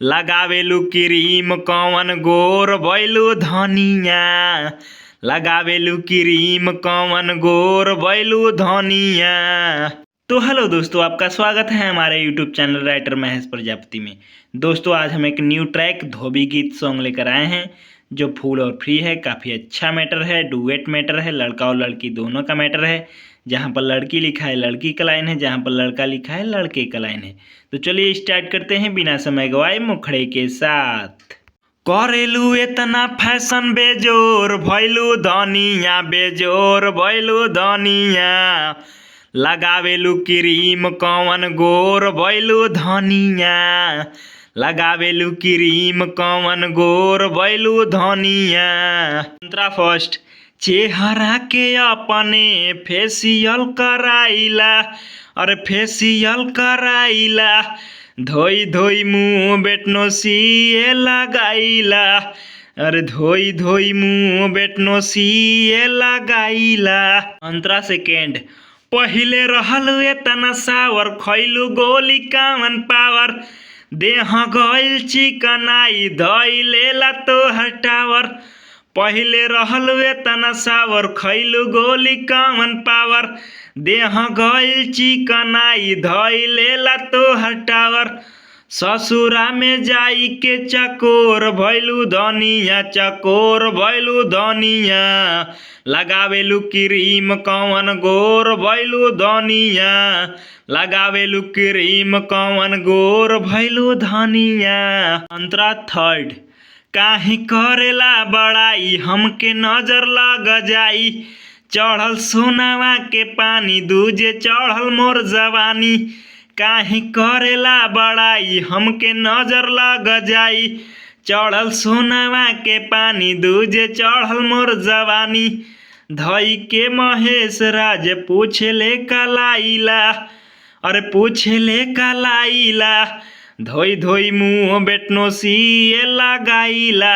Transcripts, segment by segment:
लगावेलू क्रीम कौन गोर भइलू धनिया। लगावेलू क्रीम कौन गोर भइलू धनिया। तो हेलो दोस्तों, आपका स्वागत है हमारे YouTube channel writer Mahesh Prajapati में। दोस्तों आज हम एक न्यू ट्रैक धोबी गीत सॉन्ग लेकर आए हैं जो फुल और फ्री है। काफ़ी अच्छा मैटर है, डुएट मैटर है, लड़का और लड़की दोनों का मैटर है। जहाँ पर लड़की लिखा है लड़की का लाइन है, जहाँ पर लड़का लिखा है लड़के का लाइन है। तो चलिए स्टार्ट करते हैं बिना समय गवाए मुखड़े के साथ। करेलू इतना फैशन बेजोर भइलू धनिया, बेजोर भइलू धनिया। लगावेलू क्रीम कौन गोर भइलू धनिया। लगावेलू क्रीम कौन गोर भइलू धनिया। मंत्रा फर्स्ट, चेहरा के अपने फेसियल कराइला, अरे फेसियल कराइला। धोई धोई मुँह बेटनो सिए लगाइला, अरे धोई धोई मुँह बेटनो सिए लगाइला। मंत्रा सेकेंड, पहिले रहल एतना सावर खैलू गोली कामन पावर। देह गइल चिकनाई धइलेला तो हटावर। पहिले रहल एतना सावर खैलू गोली कामन पावर। देह गइल चिकनाई धइलेला तो हटावर। ससुरा में जाई के चकोर भइलू धनिया, चकोर भइलू धनिया। लगावेलू क्रीम कौन गोर भइलू धनिया। लगावेलू क्रीम कौन गोर भइलू धनिया। मंत्रा थर्ड, काहे करेला बड़ाई हमके नजर लग जाई। चढ़ल सोनावा के पानी दूजे चढ़ल मोर जवानी। काहे करेला बड़ाई हमके नजर लग जाई। चढ़ल सोनावा के पानी दूजे चढ़ल मोर जवानी। धई के महेश राज पूछले कलाइला, अरे पूछले कलाइला। धोई धोई मुँह बेटनो सिए लगाइला,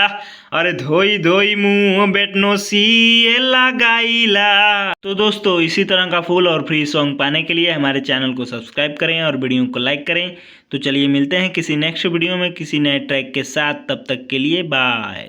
अरे धोई धोई मुँह बेटनो सिए लगाइला। तो दोस्तों इसी तरह का फुल और फ्री सॉन्ग पाने के लिए हमारे चैनल को सब्सक्राइब करें और वीडियो को लाइक करें। तो चलिए मिलते हैं किसी नेक्स्ट वीडियो में किसी नए ट्रैक के साथ। तब तक के लिए बाय।